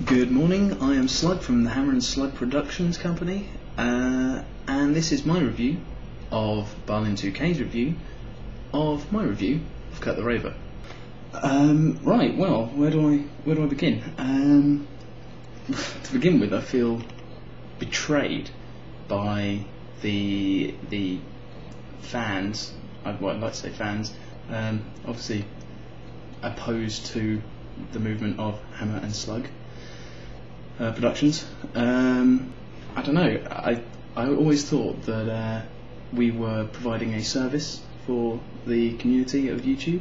Good morning, I am Slug from the Hammer and Slug Productions Company, and this is my review of Berlin 2K's review of my review of Kurt the Raver. Right, well, where do I begin? To begin with, I feel betrayed by the fans. I'd like to say fans, obviously opposed to the movement of Hammer and Slug Productions. I don't know. I always thought that we were providing a service for the community of YouTube,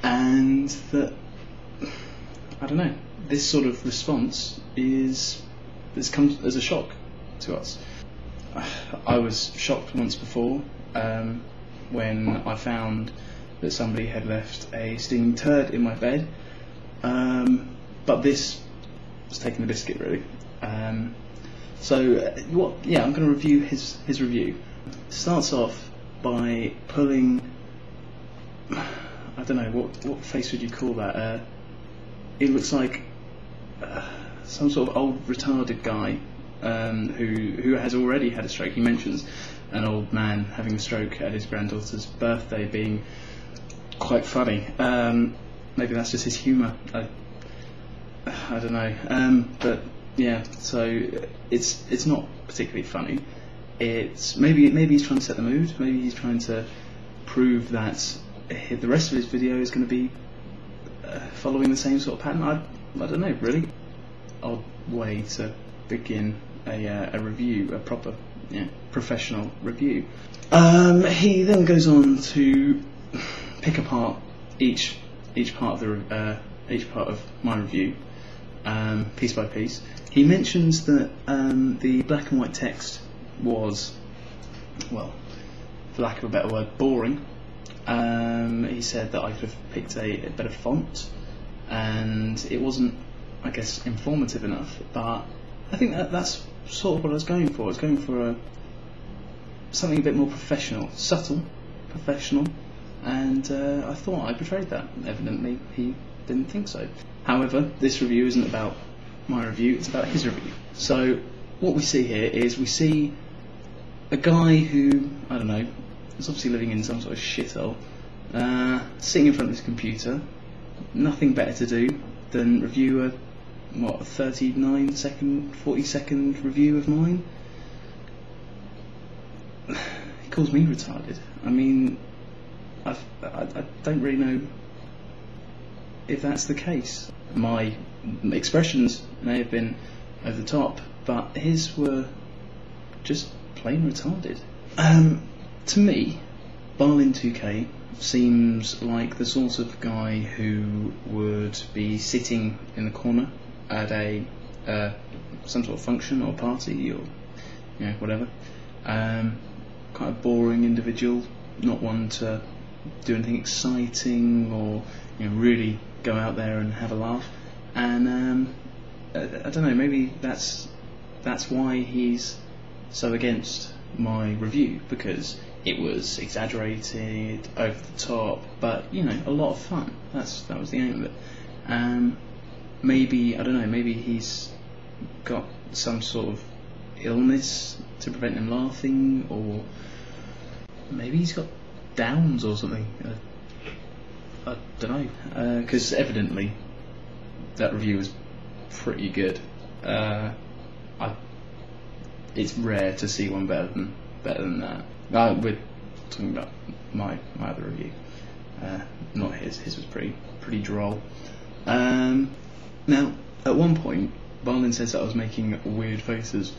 and that I don't know. This sort of response has come as a shock to us. I was shocked once before when I found that somebody had left a stinging turd in my bed, but this was taking the biscuit, really. I'm going to review his review. Starts off by pulling, I don't know, what face would you call that? It looks like some sort of old retarded guy who has already had a stroke. He mentions an old man having a stroke at his granddaughter's birthday being quite funny. Maybe that's just his humour. I don't know. But yeah, so it's not particularly funny. It's maybe he's trying to set the mood. Maybe he's trying to prove that the rest of his video is going to be following the same sort of pattern. I don't know, really. Odd way to begin a review, a proper professional review. He then goes on to pick apart each part of my review, piece by piece. He mentions that the black and white text was, well, for lack of a better word, boring. He said that I could have picked a better font, and it wasn't, I guess, informative enough. But I think that's sort of what I was going for. I was going for something a bit more professional, subtle, professional, and I thought I betrayed that. Evidently, he didn't think so. However, this review isn't about my review, it's about his review. So what we see here is we see a guy who, I don't know, is obviously living in some sort of shithole, sitting in front of his computer, nothing better to do than review a 39-second, 40-second review of mine. He calls me retarded. I mean, I don't really know if that's the case. My expressions may have been over the top, but his were just plain retarded. To me, Berlin 2K seems like the sort of guy who would be sitting in the corner at some sort of function or party or whatever. Quite a boring individual, not one to do anything exciting or really go out there and have a laugh. And I don't know, maybe that's why he's so against my review, because it was exaggerated, over the top, but a lot of fun. That was the aim of it. Maybe, I don't know, maybe he's got some sort of illness to prevent him laughing, or maybe he's got Downs or something. I don't know, because evidently that review was pretty good. It's rare to see one better than that. We're talking about my other review, not his. His was pretty droll. Now, at one point, Berlin says that I was making weird faces,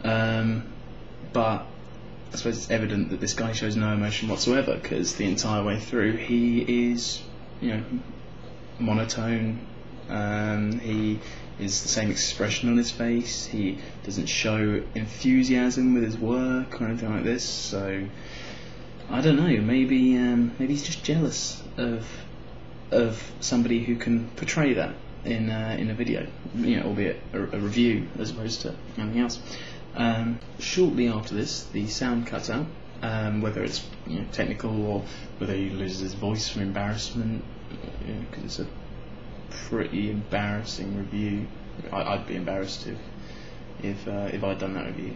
but I suppose it's evident that this guy shows no emotion whatsoever, because the entire way through he is, monotone. He is the same expression on his face. He doesn't show enthusiasm with his work or anything like this. So I don't know. Maybe he's just jealous of somebody who can portray that in a video, albeit a review as opposed to anything else. Shortly after this, the sound cuts out, whether it's technical or whether he loses his voice from embarrassment, because it's a pretty embarrassing review. I'd be embarrassed if I'd done that review.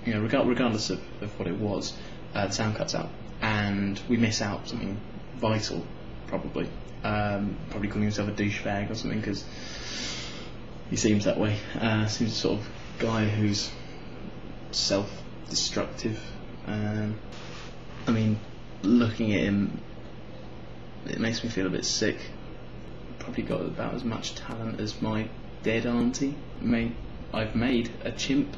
You know, regardless of what it was, the sound cuts out, and we miss out something vital, probably. Probably calling himself a douchebag or something, because he seems that way. Seems the sort of guy who's self-destructive. I mean, looking at him, it makes me feel a bit sick. Probably got about as much talent as my dead auntie. I've made a chimp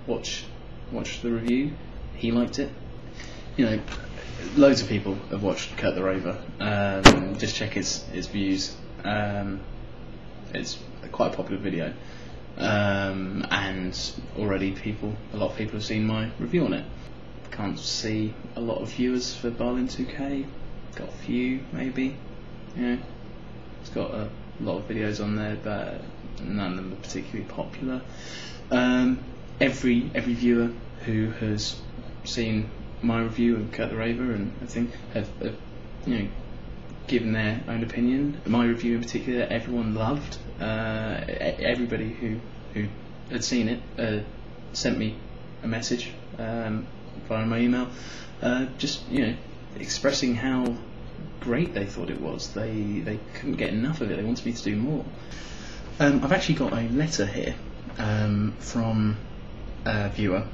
watch the review. He liked it. You know, loads of people have watched Kurt the Raver. Just check his views. It's quite a popular video, and already a lot of people have seen my review on it. Can't see a lot of viewers for Berlin 2K. Got a few, maybe. You know, it's got a lot of videos on there, but none of them are particularly popular. Every viewer who has seen my review of Kurt the Raver and everything have you know, given their own opinion. My review in particular, everyone loved. Everybody who had seen it sent me a message via my email, just, you know, expressing how great they thought it was. They couldn't get enough of it. They wanted me to do more. I've actually got a letter here from a viewer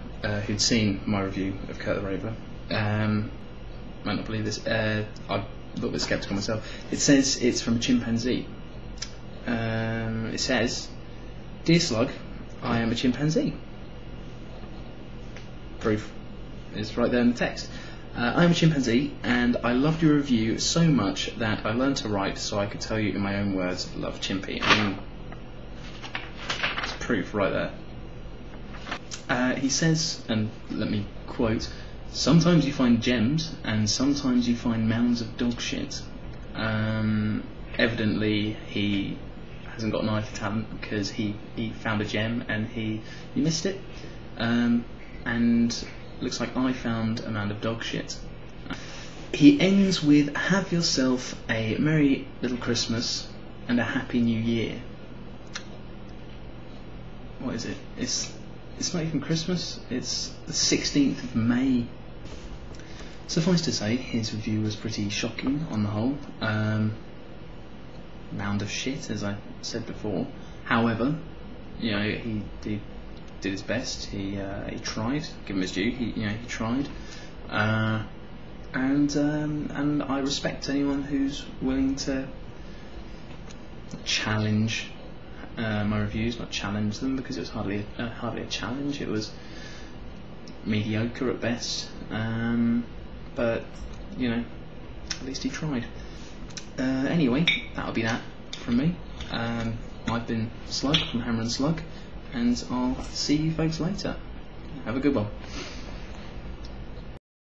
who'd seen my review of Kurt the Raver. Might not believe this. I'm a little bit sceptical myself. It says it's from a chimpanzee. It says, "Dear Slug, I am a chimpanzee." Proof is right there in the text. I am a chimpanzee, and I loved your review so much that I learned to write so I could tell you in my own words, love Chimpy. I mean, it's proof right there. He says, and let me quote, "Sometimes you find gems, and sometimes you find mounds of dog shit." Evidently, he hasn't got an eye for talent, because he found a gem and he missed it. And looks like I found a mound of dog shit. He ends with, "Have yourself a merry little Christmas and a happy new year." What is it? It's not even Christmas, it's the 16th of May. Suffice to say, his review was pretty shocking on the whole. Mound of shit, as I said before. However, you know, he did his best. He tried. Give him his due. He tried. And I respect anyone who's willing to challenge my reviews, not challenge them, because it was hardly a challenge. It was mediocre at best. But you know, at least he tried. Anyway, that'll be that from me. I've been Slug from Hammer and Slug, and I'll see you folks later. Have a good one.